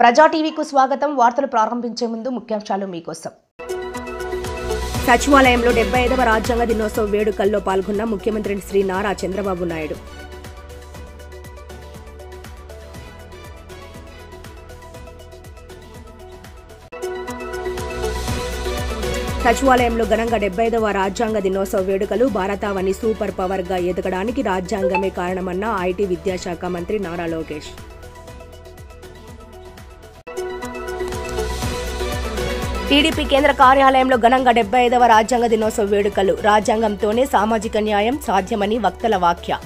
ప్రజా టీవీకు స్వాగతం. వార్తలు ప్రారంభించే ముందు ముఖ్యాంశాలు మీకోసం. సచివాలయంలో 75వ రాజ్యాంగ దినోత్సవ వేడుకల్లో పాల్గొన్న ముఖ్యమంత్రి శ్రీ నారా చంద్రబాబు నాయుడు. సచివాలయంలో ఘనంగా 75వ రాజ్యాంగ దినోత్సవ వేడుకలు. భారతావని సూపర్ పవర్గా ఎదగడానికి రాజ్యాంగమే కారణమన్న ఐటీ విద్యాశాఖ మంత్రి నారా లోకేష్. టీడీపీ కేంద్ర కార్యాలయంలో ఘనంగా 75వ రాజ్యాంగ దినోత్సవ వేడుకలు. రాజ్యాంగంతోనే సామాజిక న్యాయం సాధ్యమని వక్తల వ్యాఖ్య.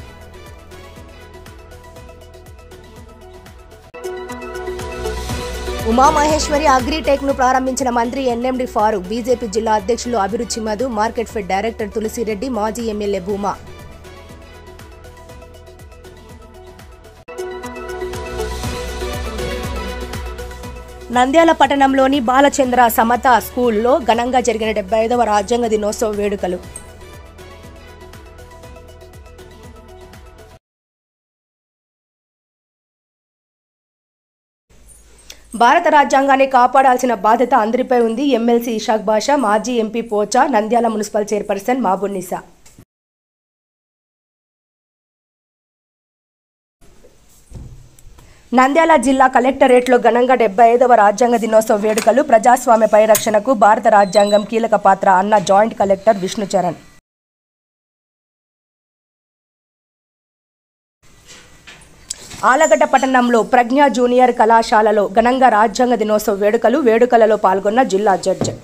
ఉమామహేశ్వరి అగ్రిటెక్ ను ప్రారంభించిన మంత్రి ఎన్ఎండి ఫారూక్. బీజేపీ జిల్లా అధ్యక్షులు Abhiruchi Madhu, market fed director Tulasireddy, మాజీ ఎమ్మెల్యే భూమా. నంద్యాల పట్టణంలోని బాలచంద్ర సమత స్కూల్లో ఘనంగా జరిగిన 75వ రాజ్యాంగ దినోత్సవ వేడుకలు. భారత రాజ్యాంగాన్ని కాపాడాల్సిన బాధ్యత అందరిపై ఉంది. ఎమ్మెల్సీ ఇషాక్ బాషా, మాజీ ఎంపీ పోచా, నంద్యాల మున్సిపల్ చైర్పర్సన్ మాబున్నిసా. నంద్యాల జిల్లా కలెక్టరేట్లో ఘనంగా 75వ రాజ్యాంగ దినోత్సవ వేడుకలు. ప్రజాస్వామ్య పరిరక్షణకు భారత రాజ్యాంగం కీలక పాత్ర అన్న జాయింట్ కలెక్టర్ విష్ణుచరణ్. ఆలగడ్డ పట్టణంలో ప్రజ్ఞా జూనియర్ కళాశాలలో ఘనంగా రాజ్యాంగ దినోత్సవ వేడుకలు. వేడుకలలో పాల్గొన్న జిల్లా జడ్జి.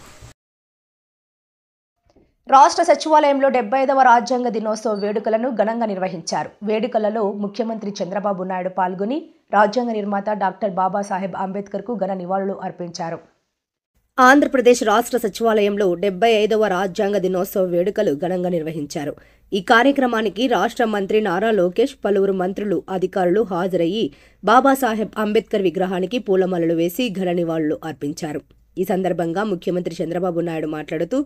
రాష్ట్ర సచివాలయంలో 75వ రాజ్యాంగ దినోత్సవ వేడుకలను ఘనంగా నిర్వహించారు. వేడుకలలో ముఖ్యమంత్రి చంద్రబాబు నాయుడు పాల్గొని రాజ్యాంగ నిర్మాత డాక్టర్ బాబాసాహెబ్ అంబేద్కర్కు ఘన నివాళులు అర్పించారు. ఆంధ్రప్రదేశ్ రాష్ట్ర సచివాలయంలో 75వ రాజ్యాంగ దినోత్సవ వేడుకలు ఘనంగా నిర్వహించారు. ఈ కార్యక్రమానికి రాష్ట్ర మంత్రి నారా లోకేష్, పలువురు మంత్రులు, అధికారులు హాజరయ్యి బాబాసాహెబ్ అంబేద్కర్ విగ్రహానికి పూలమాలలు వేసి ఘన నివాళులు అర్పించారు. ఈ సందర్భంగా ముఖ్యమంత్రి చంద్రబాబు నాయుడు మాట్లాడుతూ,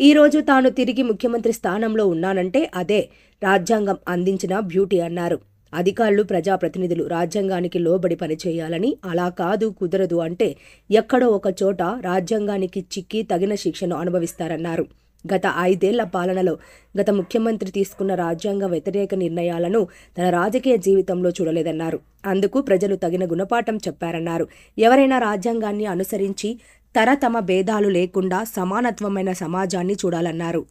ఈ రోజు తాను తిరిగి ముఖ్యమంత్రి స్థానంలో ఉన్నానంటే అదే రాజ్యాంగం అందించిన బ్యూటీ అన్నారు. అధికారులు, ప్రజాప్రతినిధులు రాజ్యాంగానికి లోబడి పనిచేయాలని, అలా కాదు కుదరదు అంటే ఎక్కడో ఒక చోట రాజ్యాంగానికి చిక్కి తగిన శిక్షను అనుభవిస్తారన్నారు. గత 5 ఏళ్ల పాలనలో గత ముఖ్యమంత్రి తీసుకున్న రాజ్యాంగ వ్యతిరేక నిర్ణయాలను తన రాజకీయ జీవితంలో చూడలేదన్నారు. అందుకు ప్రజలు తగిన గుణపాఠం చెప్పారన్నారు. ఎవరైనా రాజ్యాంగాన్ని అనుసరించి తమ భేదాలు లేకుండా సమానత్వమైన సమాజాన్ని చూడాలన్నారు.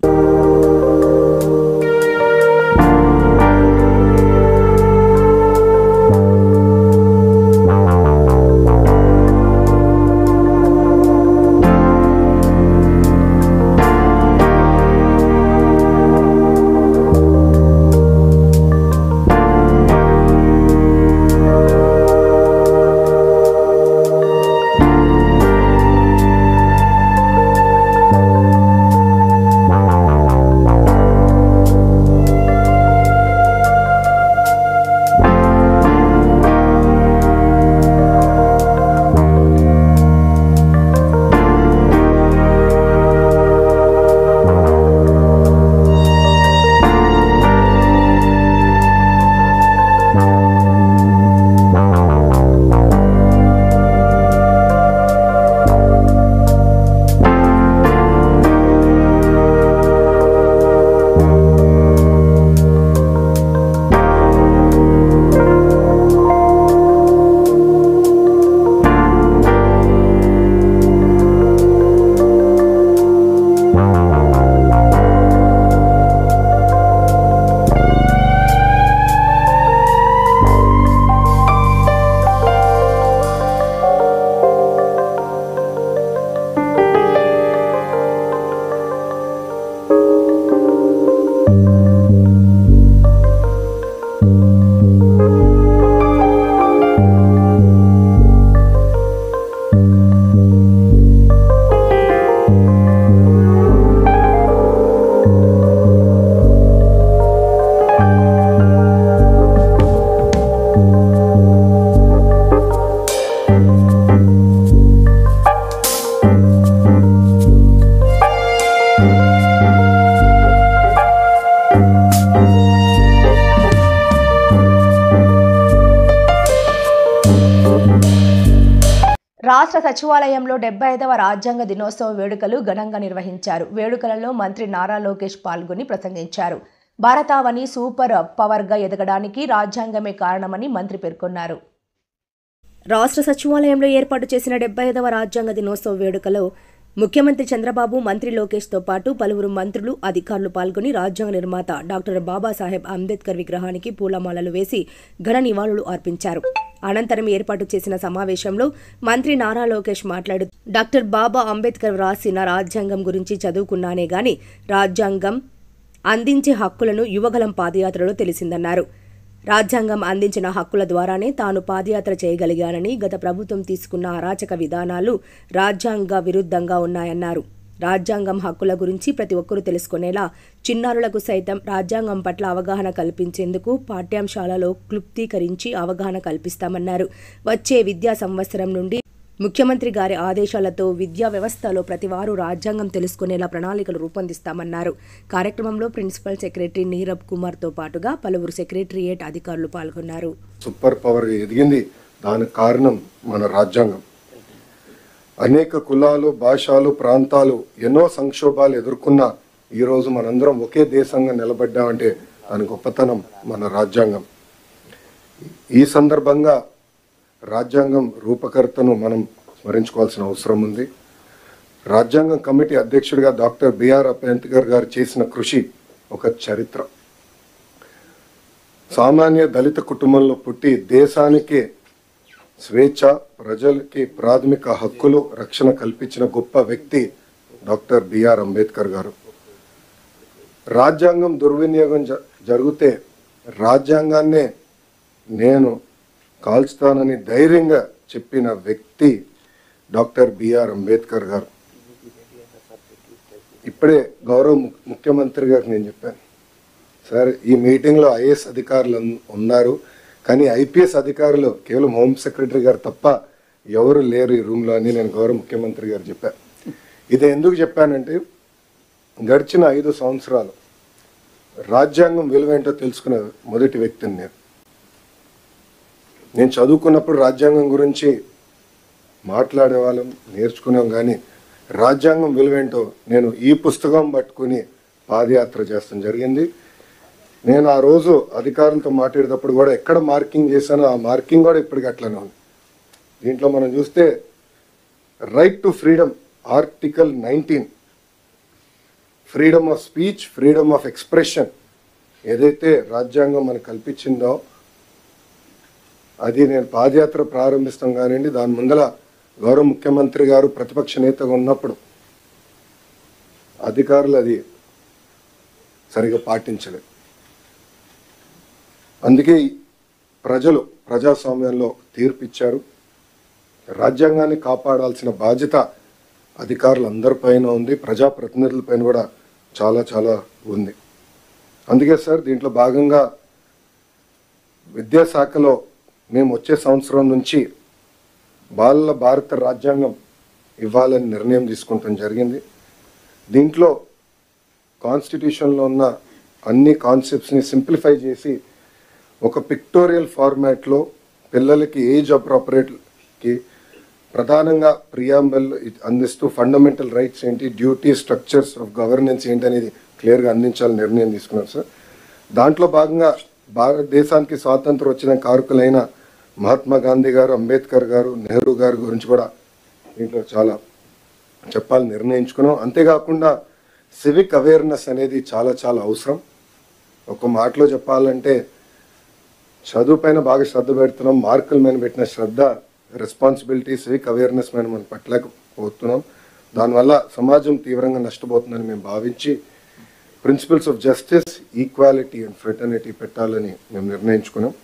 రాష్ట్ర సచివాలయంలో 75వ రాజ్యాంగ దినోత్సవ వేడుకలు ఘనంగా నిర్వహించారు. వేడుకలలో మంత్రి నారా లోకేష్ పాల్గొని ప్రసంగించారు. భారతావని సూపర్ పవర్గా ఎదగడానికి రాజ్యాంగమే కారణమని మంత్రి పేర్కొన్నారు. రాష్ట్ర సచివాలయంలో ఏర్పాటు చేసిన 75వ రాజ్యాంగ దినోత్సవ వేడుకలో ముఖ్యమంత్రి చంద్రబాబు, మంత్రి లోకేష్తో పాటు పలువురు మంత్రులు, అధికారులు పాల్గొని రాజ్యాంగ నిర్మాత డాక్టర్ బాబాసాహెబ్ అంబేద్కర్ విగ్రహానికి పూలమాలలు వేసి ఘన నివాళులు అర్పించారు. అనంతరం ఏర్పాటు చేసిన సమావేశంలో మంత్రి నారా లోకేష్ మాట్లాడుతూ, డాక్టర్ బాబా అంబేద్కర్ వ్రాసిన రాజ్యాంగం గురించి చదువుకున్నానే గాని రాజ్యాంగం అందించే హక్కులను యువగలం పాదయాత్రలో తెలిసిందన్నారు. రాజ్యాంగం అందించిన హక్కుల ద్వారానే తాను పాదయాత్ర చేయగలిగానని, గత ప్రభుత్వం తీసుకున్న అరాచక విధానాలు రాజ్యాంగ విరుద్ధంగా ఉన్నాయన్నారు. రాజ్యాంగం హక్కుల గురించి ప్రతి ఒక్కరూ తెలుసుకునేలా చిన్నారులకు సైతం రాజ్యాంగం పట్ల అవగాహన కల్పించేందుకు పాఠ్యాంశాలలో క్లుప్తీకరించి అవగాహన కల్పిస్తామన్నారు. వచ్చే విద్యా సంవత్సరం నుండి ముఖ్యమంత్రి గారి ఆదేశాలతో విద్యా వ్యవస్థలో ప్రతివారు రాజ్యాంగం తెలుసుకునేలా ప్రణాళికలు రూపొందిస్తామన్నారు. కార్యక్రమంలో ప్రిన్సిపల్ సెక్రటరీ నీరబ్ కుమార్తో పాటుగా పలువురు సెక్రటరియేట్ అధికారులు పాల్గొన్నారు. సూపర్ పవర్ ఎదిగింది, దానికి కారణం మన రాజ్యాంగం. అనేక కులాలు, భాషలు, ప్రాంతాలు ఎన్నో సంక్షోభాలు ఎదుర్కొన్నా ఈరోజు మనందరం ఒకే దేశంగా నిలబడ్డామంటే దాని గొప్పతనం మన రాజ్యాంగం. ఈ సందర్భంగా రాజ్యాంగం రూపకర్తను మనం స్మరించుకోవాల్సిన అవసరం ఉంది. రాజ్యాంగం కమిటీ అధ్యక్షుడిగా డాక్టర్ బిఆర్ అంబేద్కర్ గారు చేసిన కృషి ఒక చరిత్ర. సామాన్య దళిత కుటుంబంలో పుట్టి దేశానికి స్వేచ్ఛ, ప్రజలకి ప్రాథమిక హక్కులు, రక్షణ కల్పించిన గొప్ప వ్యక్తి డాక్టర్ బిఆర్ అంబేద్కర్ గారు. రాజ్యాంగం దుర్వినియోగం జరిగితే రాజ్యాంగాన్నే నేను కాల్చుతానని ధైర్యంగా చెప్పిన వ్యక్తి డాక్టర్ బిఆర్ అంబేద్కర్ గారు. ఇప్పుడే గౌరవ ముఖ్యమంత్రి గారికి నేను చెప్పాను, సార్ ఈ మీటింగ్లో ఐఏఎస్ అధికారులు ఉన్నారు, కానీ ఐపీఎస్ అధికారులు కేవలం హోమ్ సెక్రటరీ గారు తప్ప ఎవరు లేరు ఈ రూమ్లో అని నేను గౌరవ ముఖ్యమంత్రి గారు చెప్పాను. ఇది ఎందుకు చెప్పానంటే గడిచిన 5 సంవత్సరాలు రాజ్యాంగం విలువేంటో తెలుసుకున్న మొదటి వ్యక్తిని నేను చదువుకున్నప్పుడు రాజ్యాంగం గురించి మాట్లాడేవాళ్ళం, నేర్చుకున్నాం, కానీ రాజ్యాంగం విలువేంటో నేను ఈ పుస్తకం పట్టుకుని పాదయాత్ర చేస్తాం జరిగింది. నేను ఆ రోజు అధికారులతో మాట్లాడేటప్పుడు కూడా ఎక్కడ మార్కింగ్ చేశానో ఆ మార్కింగ్ కూడా ఇప్పటికి అట్లనే ఉంది. దీంట్లో మనం చూస్తే right to freedom, article 19, freedom of speech, freedom of expression ఏదైతే రాజ్యాంగం మనకు కల్పించిందో అది నేను పాదయాత్ర ప్రారంభిస్తాం కానివ్వండి, దాని ముందల గౌరవ ముఖ్యమంత్రి గారు ప్రతిపక్ష నేతగా ఉన్నప్పుడు అధికారులు అది సరిగా పాటించలేదు. అందుకే ప్రజలు ప్రజాస్వామ్యంలో తీర్పు ఇచ్చారు. రాజ్యాంగాన్ని కాపాడాల్సిన బాధ్యత అధికారులందరిపైన ఉంది, ప్రజాప్రతినిధులపైన కూడా చాలా చాలా ఉంది. అందుకే సార్ దీంట్లో భాగంగా విద్యాశాఖలో మేము వచ్చే సంవత్సరం నుంచి బాలల భారత రాజ్యాంగం ఇవ్వాలని నిర్ణయం తీసుకుంటాం జరిగింది. దీంట్లో కాన్స్టిట్యూషన్లో ఉన్న అన్ని కాన్సెప్ట్స్ని సింప్లిఫై చేసి ఒక పిక్టోరియల్ ఫార్మాట్లో పిల్లలకి ఏజ్ అప్రోప్రియేట్కి ప్రధానంగా ప్రియాంబల్ అందిస్తూ ఫండమెంటల్ రైట్స్ ఏంటి, డ్యూటీ, స్ట్రక్చర్స్ ఆఫ్ గవర్నెన్స్ ఏంటి అనేది క్లియర్గా అందించాలని నిర్ణయం తీసుకున్నాం సార్. దాంట్లో భాగంగా భారతదేశానికి స్వాతంత్రం వచ్చిన కారకులైన మహాత్మా గాంధీ గారు, అంబేద్కర్ గారు, నెహ్రూ గారి గురించి కూడా దీంట్లో చాలా చెప్పాలని నిర్ణయించుకున్నాం. అంతేకాకుండా సివిక్ అవేర్నెస్ అనేది చాలా చాలా అవసరం. ఒక మాటలో చెప్పాలంటే చదువు పైన బాగా శ్రద్ధ పెడుతున్నాం, మార్కుల మీద పెట్టిన శ్రద్ధ, రెస్పాన్సిబిలిటీ, సివిక్ అవేర్నెస్ మీద మనం పట్టలేకపోతున్నాం. దానివల్ల సమాజం తీవ్రంగా నష్టపోతుందని మేము భావించి principles of justice, equality and fraternity పెట్టాలని మేము నిర్ణయించుకున్నాం.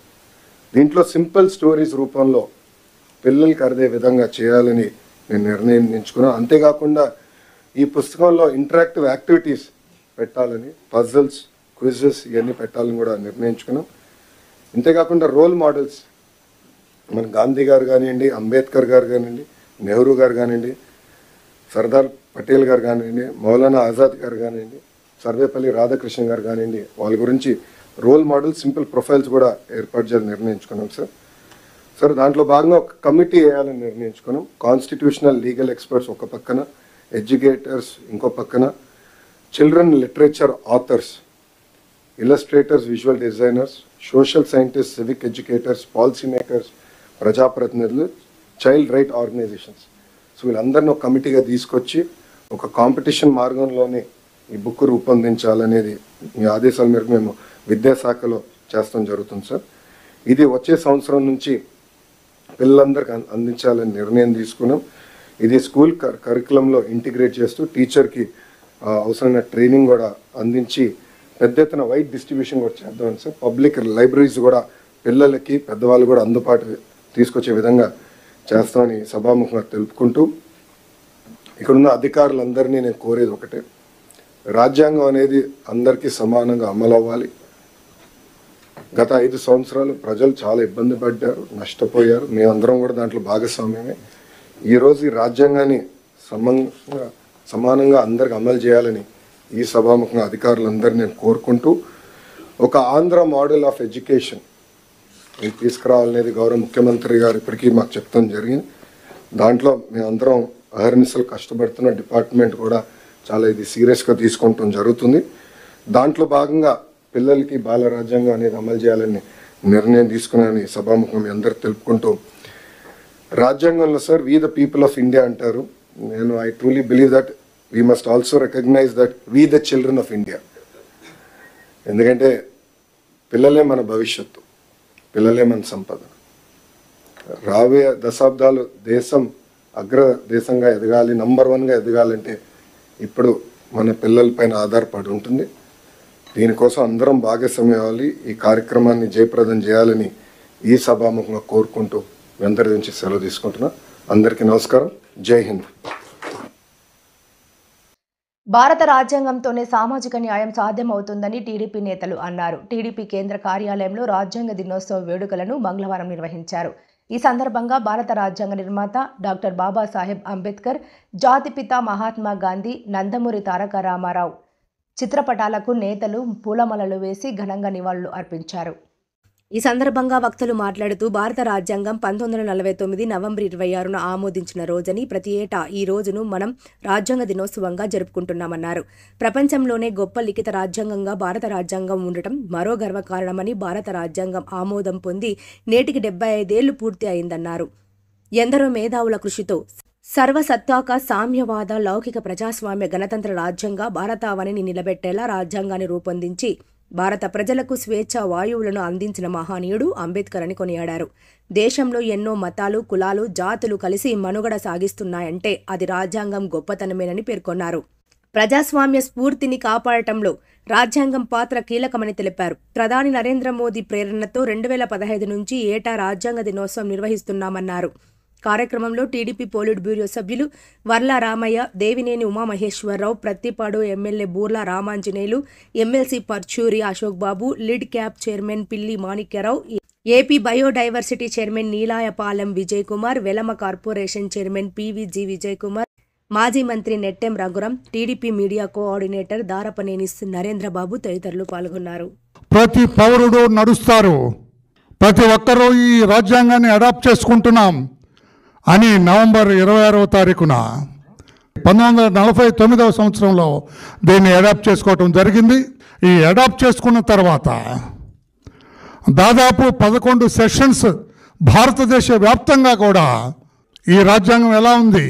దీంట్లో సింపుల్ స్టోరీస్ రూపంలో పిల్లలకి అర్థే విధంగా చేయాలని నేను నిర్ణయించుకున్నాను. అంతేకాకుండా ఈ పుస్తకంలో ఇంటరాక్టివ్ యాక్టివిటీస్ పెట్టాలని, పజిల్స్, క్విజెస్ ఇవన్నీ పెట్టాలని కూడా నిర్ణయించుకున్నాం. ఇంతేకాకుండా రోల్ మోడల్స్ మన గాంధీ గారు కానివ్వండి, అంబేద్కర్ గారు కానివ్వండి, నెహ్రూ గారు కానివ్వండి, సర్దార్ పటేల్ గారు కానివ్వండి, మౌలానా ఆజాద్ గారు కానివ్వండి, సర్వేపల్లి రాధాకృష్ణ గారు కానివ్వండి, వాళ్ళ గురించి రోల్ మోడల్ సింపుల్ ప్రొఫైల్స్ కూడా ఏర్పాటు చేయాలని నిర్ణయించుకున్నాం సార్. సార్ దాంట్లో భాగంగా ఒక కమిటీ వేయాలని నిర్ణయించుకున్నాం. కాన్స్టిట్యూషనల్ లీగల్ ఎక్స్పర్ట్స్ ఒక పక్కన, ఎడ్యుకేటర్స్ ఇంకో పక్కన, children literature authors, illustrators, visual designers, social scientist, civic educators, policy makers, ప్రజాప్రతినిధులు, చైల్డ్ రైట్ ఆర్గనైజేషన్స్. సో వీళ్ళందరినీ ఒక కమిటీగా తీసుకొచ్చి ఒక కాంపిటీషన్ మార్గంలోనే ఈ బుక్ రూపొందించాలనేది మీ ఆదేశాల మేరకు మేము విద్యాశాఖలో చేస్తాం జరుగుతుంది సార్. ఇది వచ్చే సంవత్సరం నుంచి పిల్లలందరికీ అందించాలని నిర్ణయం తీసుకున్నాం. ఇది స్కూల్ కరికులంలో ఇంటిగ్రేట్ చేస్తూ టీచర్కి అవసరమైన ట్రైనింగ్ కూడా అందించి పెద్ద ఎత్తున వైడ్ డిస్ట్రిబ్యూషన్ కూడా చేద్దామని సార్. పబ్లిక్ లైబ్రరీస్ కూడా పిల్లలకి పెద్దవాళ్ళు కూడా అందుబాటు తీసుకొచ్చే విధంగా చేస్తామని సభాముఖంగా తెలుపుకుంటూ, ఇక్కడున్న అధికారులందరినీ నేను కోరేది ఒకటే, రాజ్యాంగం అనేది అందరికీ సమానంగా అమలు అవ్వాలి. గత 5 సంవత్సరాలు ప్రజలు చాలా ఇబ్బంది పడ్డారు, నష్టపోయారు. మేమందరం కూడా దాంట్లో భాగస్వామ్యమే. ఈరోజు ఈ రాజ్యాంగాన్ని సమానంగా అందరికి అమలు చేయాలని ఈ సభాముఖంగా అధికారులందరినీ నేను కోరుకుంటూ, ఒక ఆంధ్ర మోడల్ ఆఫ్ ఎడ్యుకేషన్ తీసుకురావాలనేది గౌరవ ముఖ్యమంత్రి గారు ఇప్పటికీ మాకు చెప్తాం జరిగింది. దాంట్లో మేమందరం అహర్నిశలు కష్టపడుతున్న డిపార్ట్మెంట్ కూడా చాలా ఇది సీరియస్గా తీసుకుంటాం జరుగుతుంది. దాంట్లో భాగంగా పిల్లలకి బాల రాజ్యాంగం అనేది అమలు చేయాలని నిర్ణయం తీసుకున్నానని సభాముఖం మీ అందరు తెలుపుకుంటూ, రాజ్యాంగంలో sir we the people of India అంటారు. నేను I truly believe that we must also recognise that we the children of India. ఎందుకంటే పిల్లలే మన భవిష్యత్తు, పిల్లలే మన సంపద. రాబోయే దశాబ్దాలు దేశం అగ్ర దేశంగా ఎదగాలి, నంబర్ 1గా ఎదగాలంటే ఇప్పుడు మన పిల్లలపైన ఆధారపడి ఉంటుంది. దీనికోసం అందరం భాగస్వామ్యం అవ్వాలి. ఈ కార్యక్రమాన్ని జయప్రదం చేయాలని ఈ సభాముఖంగా కోరుకుంటూ మీ అందరి నుంచి సెలవు తీసుకుంటున్నా. అందరికీ నమస్కారం. జై హింద్. భారత రాజ్యాంగంతోనే సామాజిక న్యాయం సాధ్యమవుతుందని టీడీపీ నేతలు అన్నారు. టీడీపీ కేంద్ర కార్యాలయంలో రాజ్యాంగ దినోత్సవ వేడుకలను మంగళవారం నిర్వహించారు. ఈ సందర్భంగా భారత రాజ్యాంగ నిర్మాత డాక్టర్ బాబాసాహెబ్ అంబేద్కర్, జాతిపిత మహాత్మా గాంధీ, నందమూరి తారక రామారావు చిత్రపటాలకు నేతలు పూలమాలలు వేసి ఘనంగా నివాళులు అర్పించారు. ఈ సందర్భంగా వక్తలు మాట్లాడుతూ, భారత రాజ్యాంగం 1949 నవంబర్ 26న ఆమోదించిన రోజని, ప్రతి ఏటా ఈ రోజును మనం రాజ్యాంగ దినోత్సవంగా జరుపుకుంటున్నామన్నారు. ప్రపంచంలోనే గొప్ప లిఖిత రాజ్యాంగంగా భారత రాజ్యాంగం ఉండటం మరో గర్వకారణమని, భారత రాజ్యాంగం ఆమోదం పొంది నేటికి 75 ఏళ్లు పూర్తి అయిందన్నారు. ఎందరో మేధావుల కృషితో సర్వసత్తాక సామ్యవాద లౌకిక ప్రజాస్వామ్య గణతంత్ర రాజ్యంగా భారతావనిని నిలబెట్టేలా రాజ్యాంగాన్ని రూపొందించి భారత ప్రజలకు స్వేచ్ఛ వాయువులను అందించిన మహనీయుడు అంబేద్కర్ అని కొనియాడారు. దేశంలో ఎన్నో మతాలు, కులాలు, జాతులు కలిసి మనుగడ సాగిస్తున్నాయంటే అది రాజ్యాంగం గొప్పతనమేనని పేర్కొన్నారు. ప్రజాస్వామ్య స్ఫూర్తిని కాపాడటంలో రాజ్యాంగం పాత్ర కీలకమని తెలిపారు. ప్రధాని నరేంద్ర మోదీ ప్రేరణతో 2015 నుంచి ఏటా రాజ్యాంగ దినోత్సవం నిర్వహిస్తున్నామన్నారు. కార్యక్రమంలో టీడీపీ పోలిట్ బ్యూరో సభ్యులు వర్ల రామయ్య, దేవినేని ఉమామహేశ్వరరావు, ప్రత్తిపాడు ఎమ్మెల్యే బూర్ల రామాంజనేయులు, ఎమ్మెల్సీ పర్చూరి అశోక్ బాబు, లీడ్ క్యాప్ చైర్మన్ పిల్లి Manikya Rao, AP biodiversity chairman Neelayapalem Vijay Kumar, Velama corporation chairman PVG Vijay Kumar, మాజీ మంత్రి Nettem Raghuram, TDP media coordinator Darapaneni Narendra Babu తదితరులు పాల్గొన్నారు. ప్రతి పౌరుడు నడుస్తారు, ప్రతి ఒక్కరూ ఈ రాజ్యాంగాన్ని అడాప్ట్ చేసుకుంటున్నాం అని నవంబర్ 26వ తారీఖున 1949వ సంవత్సరంలో దీన్ని అడాప్ట్ చేసుకోవటం జరిగింది. ఈ అడాప్ట్ చేసుకున్న తర్వాత దాదాపు 11 సెషన్స్ భారతదేశ వ్యాప్తంగా కూడా ఈ రాజ్యాంగం ఎలా ఉంది,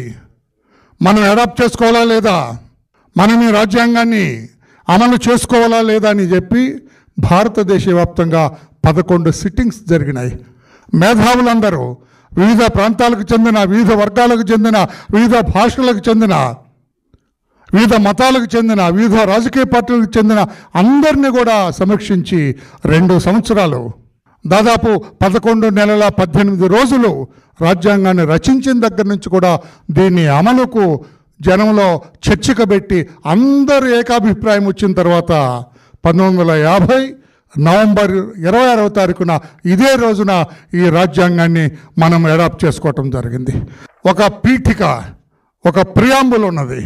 మనం అడాప్ట్ చేసుకోవాలా లేదా, మనం ఈ రాజ్యాంగాన్ని అమలు చేసుకోవాలా లేదా అని చెప్పి భారతదేశ వ్యాప్తంగా 11 సిట్టింగ్స్ జరిగినాయి. మేధావులందరూ వివిధ ప్రాంతాలకు చెందిన, వివిధ వర్గాలకు చెందిన, వివిధ భాషలకు చెందిన, వివిధ మతాలకు చెందిన, వివిధ రాజకీయ పార్టీలకు చెందిన అందరినీ కూడా సమీక్షించి 2 సంవత్సరాలు దాదాపు 11 నెలల 18 రోజులు రాజ్యాంగాన్ని రచించిన దగ్గర నుంచి కూడా దీన్ని అమలుకు జనంలో చర్చకు పెట్టి అందరూ ఏకాభిప్రాయం వచ్చిన తర్వాత 1950 నవంబర్ 26వ తారీఖున ఇదే రోజున ఈ రాజ్యాంగాన్ని మనం అడాప్ట్ చేసుకోవటం జరిగింది. ఒక పీఠిక, ఒక ప్రియాంబుల్ ఉన్నది,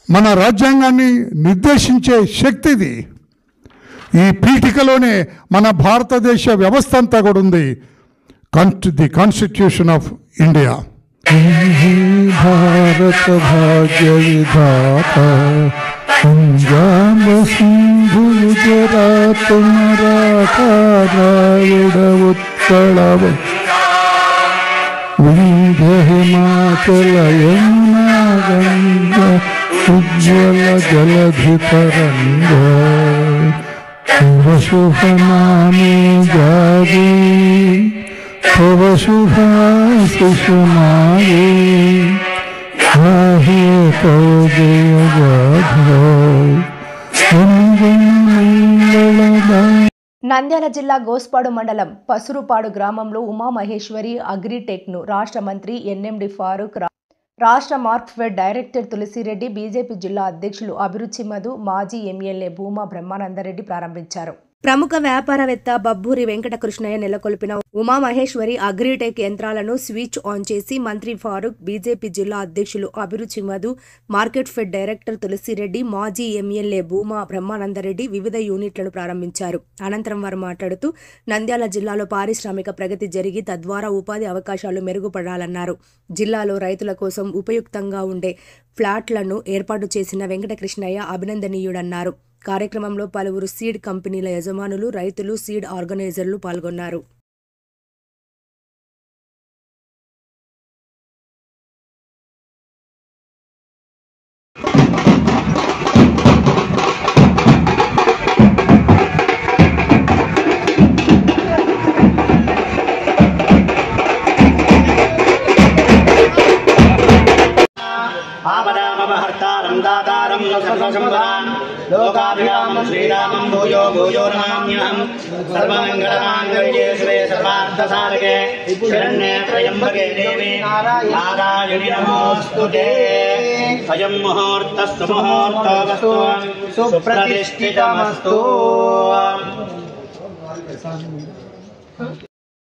మన రాజ్యాంగాన్ని నిర్దేశించే శక్తిది. ఈ పీఠికలోనే మన భారతదేశ వ్యవస్థ అంతా కూడా ఉంది. the Constitution of India. Bharat भाग्य विधाता पंजाब सिंधु गुजरात मराठा द्राविड़ उत्कल विंध्य हिमाचल यमुना गंगा उज्ज्वल जलधि तरंगा तव शुभ नामे जागे तव शुभाशिष मागे गाहे तव जय गाथा मंगलदाय। నంద్యాల జిల్లా గోస్పాడు మండలం పసురుపాడు గ్రామంలో ఉమామహేశ్వరి అగ్రిటెక్ను రాష్ట్ర మంత్రి ఎన్ఎండి ఫారూక్, రాష్ట్ర మార్క్ఫెడ్ డైరెక్టర్ తులసిరెడ్డి, బీజేపీ జిల్లా అధ్యక్షులు అభిరుచి మధు, మాజీ ఎమ్మెల్యే భూమా బ్రహ్మానందరెడ్డి ప్రారంభించారు. ప్రముఖ వ్యాపారవేత్త బబ్బూరి వెంకటకృష్ణయ్య నెలకొల్పిన ఉమామహేశ్వరి అగ్రిటెక్ యంత్రాలను స్విచ్ ఆన్ చేసి మంత్రి ఫారూక్, బీజేపీ జిల్లా అధ్యక్షులు Abhiruchi Madhu, market fed director Tulasireddy, మాజీ ఎమ్మెల్యే భూమా బ్రహ్మానందరెడ్డి వివిధ యూనిట్లను ప్రారంభించారు. అనంతరం వారు మాట్లాడుతూ నంద్యాల జిల్లాలో పారిశ్రామిక ప్రగతి జరిగి తద్వారా ఉపాధి అవకాశాలు మెరుగుపడాలన్నారు. జిల్లాలో రైతుల కోసం ఉపయుక్తంగా ఉండే ఫ్లాట్లను ఏర్పాటు చేసిన వెంకటకృష్ణయ్య అభినందనీయుడన్నారు. కార్యక్రమంలో పలువురు సీడ్ కంపెనీల యజమానులు, రైతులు, సీడ్ ఆర్గనైజర్లు పాల్గొన్నారు. आपदामपहर्तारं दातारं सर्वसम्पदां लोकाभिरामं श्रीरामं भूयो भूयो नमाम्यहं सर्वमङ्गलमाङ्गल्ये शिवे सर्वार्थसाधके शरण्ये त्र्यम्बके देवी नारायणि नमोऽस्तुते। अयं मुहूर्तस्तु मुहूर्तोऽस्तु सुप्रतिष्ठितमस्तु।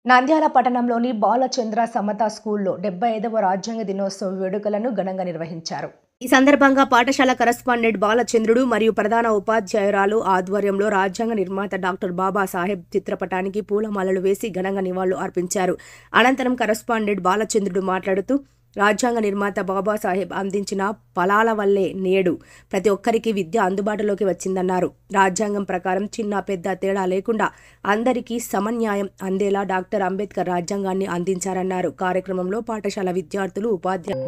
నంద్యాల పట్టణంలోని బాలచంద్ర సమతా స్కూల్లో 75వ రాజ్యాంగ దినోత్సవ వేడుకలను ఘనంగా నిర్వహించారు. ఈ సందర్భంగా పాఠశాల కరస్పాండెంట్ బాలచంద్రుడు మరియు ప్రధాన ఉపాధ్యాయురాలు ఆధ్వర్యంలో రాజ్యాంగ నిర్మాత డాక్టర్ బాబాసాహెబ్ చిత్రపటానికి పూలమాలలు వేసి ఘనంగా నివాళులు అర్పించారు. అనంతరం కరస్పాండెంట్ బాలచంద్రుడు మాట్లాడుతూ రాజ్యాంగ నిర్మాత బాబాసాహెబ్ అందించిన ఫలాల వల్లే నేడు ప్రతి ఒక్కరికి విద్య అందుబాటులోకి వచ్చిందన్నారు. రాజ్యాంగం ప్రకారం చిన్న పెద్ద తేడా లేకుండా అందరికీ సమన్యాయం అందేలా డాక్టర్ అంబేద్కర్ రాజ్యాంగాన్ని అందించారన్నారు. కార్యక్రమంలో పాఠశాల విద్యార్థులు, ఉపాధ్యాయులు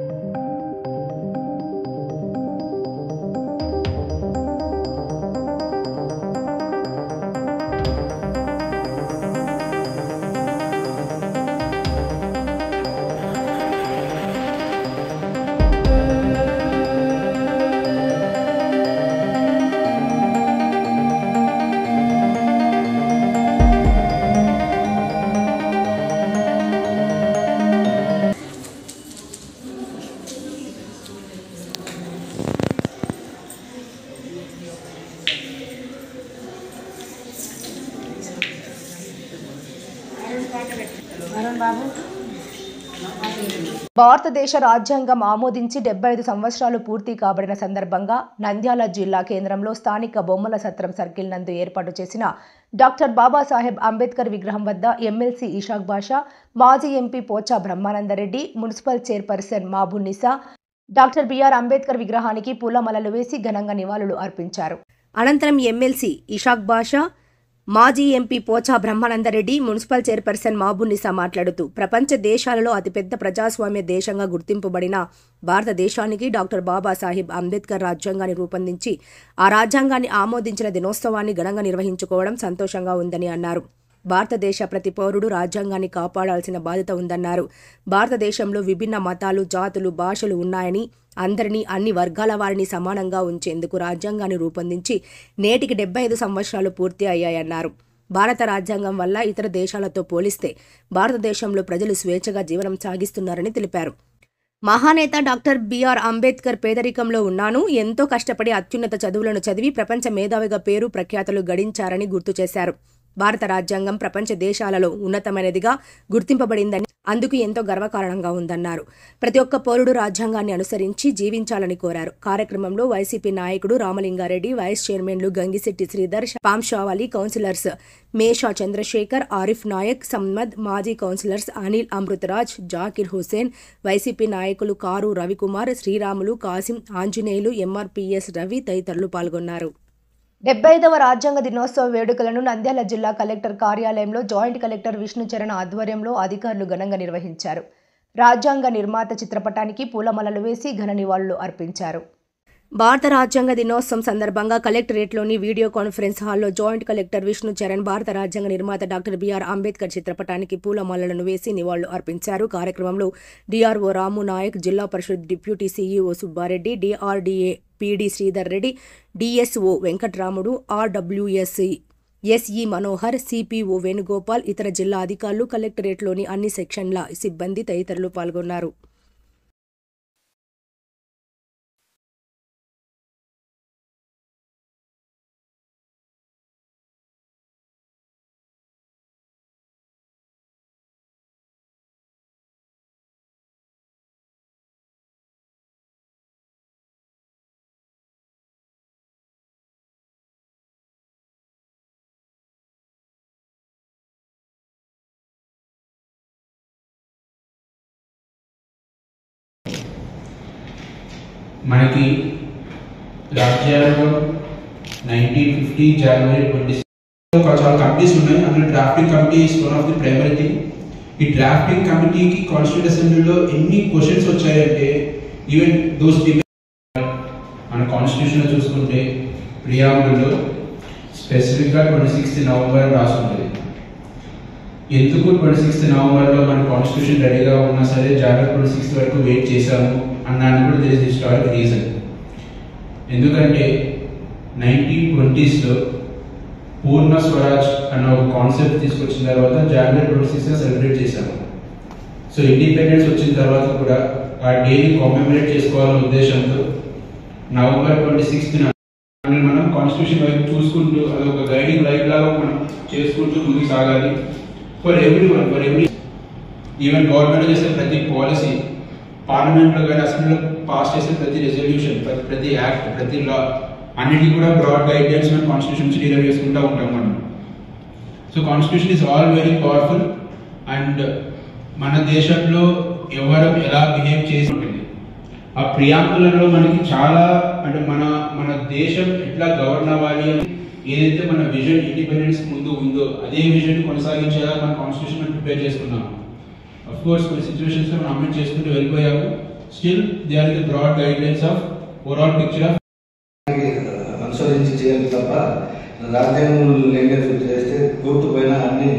భారతదేశ రాజ్యాంగం ఆమోదించి 75 సంవత్సరాలు పూర్తి కాబడిన సందర్భంగా నంద్యాల జిల్లా కేంద్రంలో స్థానిక బొమ్మల సత్రం సర్కిల్ నందు ఏర్పాటు చేసిన డాక్టర్ బాబాసాహెబ్ అంబేద్కర్ విగ్రహం వద్ద ఎమ్మెల్సీ ఇషాక్ బాషా, మాజీ MP Pocha Brahmananda Reddy, municipal chairperson Mabunnisa doctor BR Ambedkar విగ్రహానికి పూలమాలలు వేసి ఘనంగా నివాళులు అర్పించారు. అనంతరం ఎమ్మెల్సీ ఇషాక్ బాషా, మాజీ MP Pocha Brahmananda Reddy, municipal chairperson Mabunnisa మాట్లాడుతూ ప్రపంచ దేశాలలో అతిపెద్ద ప్రజాస్వామ్య దేశంగా గుర్తింపబడిన భారతదేశానికి డాక్టర్ బాబాసాహెబ్ అంబేద్కర్ రాజ్యాంగాన్ని రూపొందించి ఆ రాజ్యాంగాన్ని ఆమోదించిన దినోత్సవాన్ని ఘనంగా నిర్వహించుకోవడం సంతోషంగా ఉందని అన్నారు. భారతదేశ ప్రతి పౌరుడు రాజ్యాంగాన్ని కాపాడాల్సిన బాధ్యత ఉందన్నారు. భారతదేశంలో విభిన్న మతాలు, జాతులు, భాషలు ఉన్నాయని అందరినీ, అన్ని వర్గాల వారిని సమానంగా ఉంచేందుకు రాజ్యాంగాన్ని రూపొందించి నేటికి 75 సంవత్సరాలు పూర్తి అయ్యాయన్నారు. భారత రాజ్యాంగం వల్ల ఇతర దేశాలతో పోలిస్తే భారతదేశంలో ప్రజలు స్వేచ్ఛగా జీవనం సాగిస్తున్నారని తెలిపారు. మహానేత డాక్టర్ బిఆర్ అంబేద్కర్ పేదరికంలో ఉన్నాను, ఎంతో కష్టపడి అత్యున్నత చదువులను చదివి ప్రపంచ మేధావిగా పేరు ప్రఖ్యాతలు గడించారని గుర్తు చేశారు. భారత రాజ్యాంగం ప్రపంచ దేశాలలో ఉన్నతమైనదిగా గుర్తింపబడిందని, అందుకు ఎంతో గర్వకారణంగా ఉందన్నారు. ప్రతి ఒక్క పౌరుడు రాజ్యాంగాన్ని అనుసరించి జీవించాలని కోరారు. కార్యక్రమంలో వైసీపీ నాయకుడు రామలింగారెడ్డి, వైస్ చైర్మన్లు గంగిశెట్టి శ్రీధర్, పాంషావలి, కౌన్సిలర్స్ మేషా చంద్రశేఖర్, ఆరిఫ్ నాయక్, సమ్మద్, మాజీ కౌన్సిలర్స్ అనిల్, అమృతరాజ్, జాకిర్ హుసేన్, వైసీపీ నాయకులు కారు రవికుమార్, శ్రీరాములు, కాసిం, ఆంజనేయులు, ఎంఆర్పీఎస్ రవి తదితరులు పాల్గొన్నారు. 75వ రాజ్యాంగ దినోత్సవ వేడుకలను నంద్యాల జిల్లా కలెక్టర్ కార్యాలయంలో జాయింట్ కలెక్టర్ విష్ణుచరణ్ ఆధ్వర్యంలో అధికారులు ఘనంగా నిర్వహించారు. రాజ్యాంగ నిర్మాత చిత్రపటానికి పూలమాలలు వేసి ఘన నివాళులు అర్పించారు. భారత రాజ్యాంగ దినోత్సవం సందర్భంగా కలెక్టరేట్లోని వీడియో కాన్ఫరెన్స్ హాల్లో జాయింట్ కలెక్టర్ విష్ణుచరణ్ భారత రాజ్యాంగ నిర్మాత డాక్టర్ బిఆర్ అంబేద్కర్ చిత్రపటానికి పూలమాలలను వేసి నివాళులు అర్పించారు. కార్యక్రమంలో DRO Ramu Nayak, Zilla Parishad deputy CEO Subba Reddy, DRDA PD Sridhar Reddy, DSO Venkatramudu, RWSE SE Manohar, CPO Venugopal, ఇతర జిల్లా అధికారులు, కలెక్టరేట్లోని అన్ని సెక్షన్ల సిబ్బంది తదితరులు పాల్గొన్నారు. మనకి రాజ్యాంగం 1950 జనవరి 26 చాలా కమిటీస్ ఉన్నాయి. అందులో drafting committee is one of the primary thing. ఈ డ్రాఫ్టింగ్ కమిటీకి కాన్స్టిట్యూట్ అసెంబ్లీలో ఎన్ని క్వశ్చన్స్ వచ్చాయంటే ఈవెన్ దోస్ మన కాన్స్టిట్యూషన్లో చూసుకుంటే ప్రియాంబుల్లో స్పెసిఫిక్గా 26 నవంబర్ రాసుంటుంది. ఎందుకు 26 నవంబర్లో మన కాన్స్టిట్యూషన్ రెడీగా ఉన్నా సరే జనవరి 26 వరకు వెయిట్ చేశాము అన్నాను కూడా దేర్ ఇస్ హిస్టారిక్ రీజన్. ఎందుకంటే 1920sలో పూర్ణ స్వరాజ్ అన్న ఒక కాన్సెప్ట్ తీసుకొచ్చిన తర్వాత జనవరి 26గా సెలబ్రేట్ చేశాము. సో ఇండిపెండెన్స్ వచ్చిన తర్వాత కూడా ఆ డేని కామెమరేట్ చేసుకోవాలనే ఉద్దేశంతో నవంబర్ 26న మనం కాన్స్టిట్యూషన్ వైపు చూసుకుంటూ అది ఒక గైడింగ్ లైట్ లాగా మనం చేసుకుంటూ ముందుకు సాగాలి. ఫర్ ఎవ్రీ ఈవెన్ గవర్నమెంట్ చేసే ప్రతి పాలసీ, పార్లమెంట్లో కానీ అసెంబ్లీలో పాస్ చేసే ప్రతి రెజల్యూషన్, ప్రతి యాక్ట్, ప్రతి లా అన్నిటికీ కూడా బ్రాడ్ గైడ్లైన్స్ మనం కాన్స్టిట్యూషన్ నుంచి డెలివర్ చేసుకుంటూ ఉంటాం మనం. So constitution is all very powerful and మన దేశంలో ఎవరు ఎలా బిహేవ్ చేసి ఉంటుంది. ఆ ప్రియాంబుల్లో మనకి చాలా అంటే మన దేశం ఎట్లా గవర్న్ అవ్వాలి అని ఏదైతే మన విజన్ ఇండిపెండెన్స్ ముందు ఉందో అదే విజన్ కొనసాగించేలా మన కాన్స్టిట్యూషన్ ప్రిపేర్ చేసుకున్నాము. అఫ్ కోర్స్ కొన్ని సిచ్యువేషన్స్ మనం అమెండ్ చేసుకుంటూ వెళ్ళిపోయాము. Still they are the broad guidelines of overall picture of అనుసరించి చేయాలి తప్ప రాజ్యాంగం లేని చేస్తే కోర్టు పైన అన్ని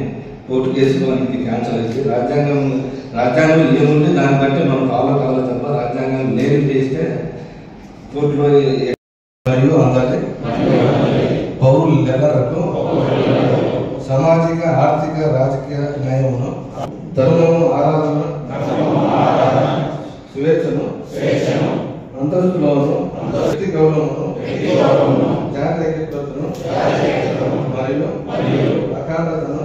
కోర్టు కేసులు అన్ని క్యాన్సల్ అయితే రాజ్యాంగం ఏముంది దాన్ని బట్టి మనం ఫాలో కావాలి తప్ప రాజ్యాంగం లేని చేస్తే కోర్టులో మరియు అందాలి పౌరులకు సామాజిక, ఆర్థిక, రాజకీయ న్యాయమును, ధర్మము, ఆరాధన, స్వేచ్ఛను, అంతస్తులను, వ్యక్తి గౌరవమును, జాతి ఐక్యతను మరియు అఖండతను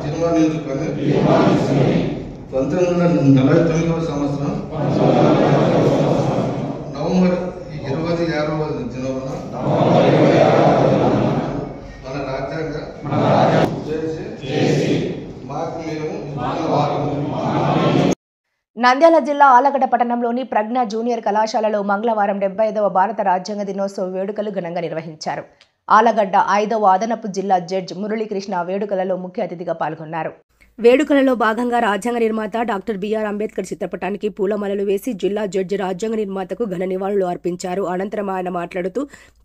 తీర్మానించుకొని 1949వ సంవత్సరం నవంబర్ 26వ దినమున మన రాజ్యాంగ చేసి మాకు మేము నంద్యాల జిల్లా ఆలగడ్డ పట్టణంలోని ప్రజ్ఞ జూనియర్ కళాశాలలో మంగళవారం 75వ భారత రాజ్యాంగ దినోత్సవ వేడుకలు ఘనంగా నిర్వహించారు. ఆలగడ్డ 5వ అదనపు జిల్లా జడ్జ్ మురళీకృష్ణ వేడుకలలో ముఖ్య అతిథిగా పాల్గొన్నారు. వేడుకలలో భాగంగా రాజ్యాంగ నిర్మాత డాక్టర్ బిఆర్ అంబేద్కర్ చిత్రపటానికి పూలమాలలు వేసి జిల్లా జడ్జి రాజ్యాంగ నిర్మాతకు ఘన నివాళులు అర్పించారు. అనంతరం ఆయన మాట్లాడుతూ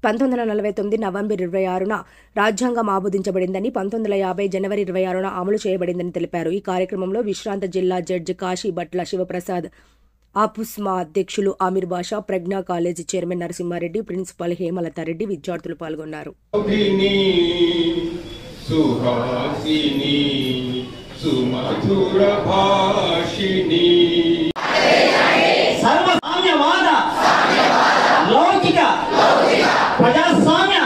1949 నవంబర్ 26న రాజ్యాంగం ఆమోదించబడిందని, 1950 జనవరి 26న అమలు చేయబడిందని తెలిపారు. ఈ కార్యక్రమంలో విశ్రాంత జిల్లా జడ్జి కాశీ భట్ల శివప్రసాద్, ఆపుస్మా అధ్యక్షులు Amir Basha, Pragna college chairman Narasimha Reddy, principal Hemalatha Reddy, విద్యార్థులు పాల్గొన్నారు. సుమధుర భాషిణి సర్వసామ్యవాద లౌకిక ప్రజాస్వామ్య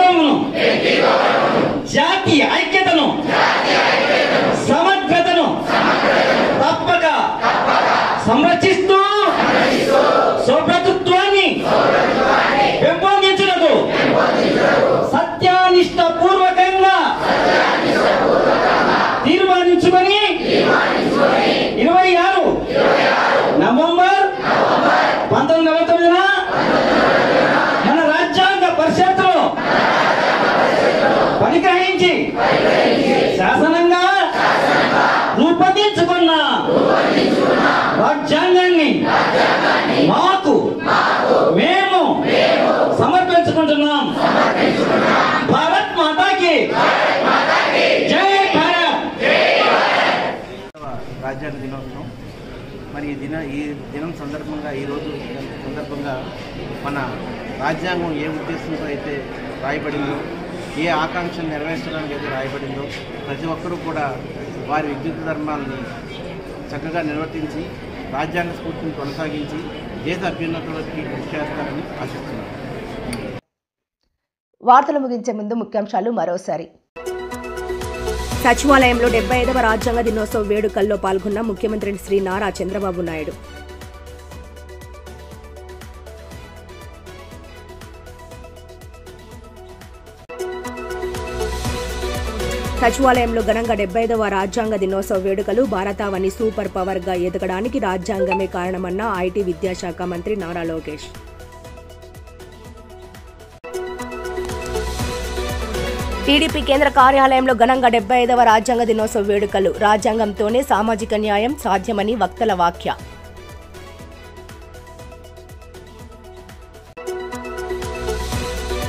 గౌరవమును, జాతీయ ఐక్యతను, సమగ్రతను తప్పక సంరక్షిస్తూ సౌభ్రతత్వాన్ని పెంపొందించుటకు సత్యానిష్ట పూర్వకంగా తీర్మానించుకొని 26 నవంబర్ 1999 మన రాజ్యాంగ పరిషత్తులో పరిగ్రహించి శాసనంగా రూపొందించుకున్న రాజ్యాంగాన్ని మాకు మేము సమర్పించుకుంటున్నాం. భారత్ మాతాకి జై భారత్. రాజ్యాంగ దినోత్సవం. మరి ఈ దినం సందర్భంగా ఈరోజు సందర్భంగా మన రాజ్యాంగం ఏ ఉద్దేశంతో అయితే రాయబడిందో, ఏ ఆకాంక్షలు నెరవేర్చడానికి అయితే రాయబడిందో ప్రతి ఒక్కరూ కూడా వారి విద్యుత్ ధర్మాలని చక్కగా నిర్వర్తించి రాజ్యాంగ స్ఫూర్తిని కొనసాగించి దేశ అభ్యున్నతులకి కృషి చేస్తారని ఆశిస్తున్నాను. వార్తలు ముగించే ముందు ముఖ్యాంశాలు మరోసారి. సచివాలయంలో 75వ రాజ్యాంగ దినోత్సవ వేడుకల్లో పాల్గొన్న ముఖ్యమంత్రి శ్రీ నారా చంద్రబాబు నాయుడు. సచివాలయంలో ఘనంగా 75వ రాజ్యాంగ దినోత్సవ వేడుకలు. భారతావని సూపర్ పవర్గా ఎదగడానికి రాజ్యాంగమే కారణమన్న ఐటీ విద్యాశాఖ మంత్రి నారా లోకేష్. టీడీపీ కేంద్ర కార్యాలయంలో ఘనంగా 75వ రాజ్యాంగ దినోత్సవ వేడుకలు. రాజ్యాంగంతోనే సామాజిక న్యాయం సాధ్యమని వక్తల వ్యాఖ్య.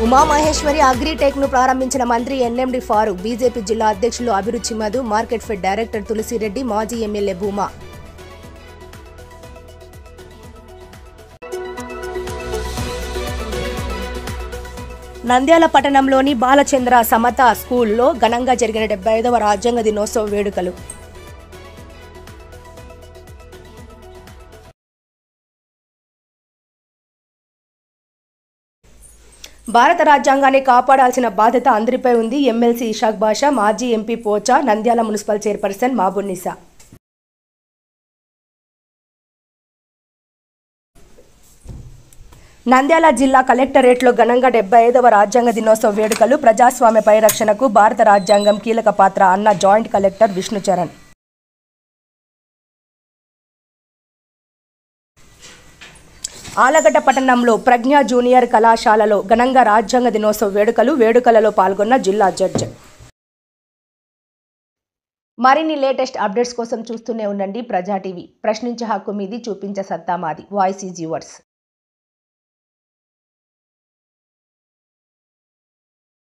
ఉమామహేశ్వరి అగ్రిటెక్ ను ప్రారంభించిన మంత్రి ఎన్ఎండి ఫారూక్. బీజేపీ జిల్లా అధ్యక్షులు Abhiruchi Madhu, market fed director Tulasireddy, మాజీ ఎమ్మెల్యే భూమా. నంద్యాల పట్టణంలోని బాలచంద్ర సమత స్కూల్లో ఘనంగా జరిగిన 75వ రాజ్యాంగ దినోత్సవ వేడుకలు. భారత రాజ్యాంగాన్ని కాపాడాల్సిన బాధ్యత అందరిపై ఉంది. ఎమ్మెల్సీ ఇషాక్ బాషా, మాజీ ఎంపీ పోచా, నంద్యాల మున్సిపల్ చైర్పర్సన్ మాబున్నిసా. నంద్యాల జిల్లా కలెక్టరేట్లో ఘనంగా 75వ రాజ్యాంగ దినోత్సవ వేడుకలు. ప్రజాస్వామ్య పరిరక్షణకు భారత రాజ్యాంగం కీలక పాత్ర అన్న జాయింట్ కలెక్టర్ విష్ణుచరణ్. ఆలగడ్డ పట్టణంలో ప్రజ్ఞ జూనియర్ కళాశాలలో ఘనంగా రాజ్యాంగ దినోత్సవ వేడుకలు. వేడుకలలో పాల్గొన్న జిల్లా జడ్జి. మరిన్ని లేటెస్ట్ అప్డేట్స్ కోసం చూస్తూనే ఉండండి ప్రజా టీవీ. ప్రశ్నించే హక్కు మీది, చూపించే సత్తా మాది. Voice is yours.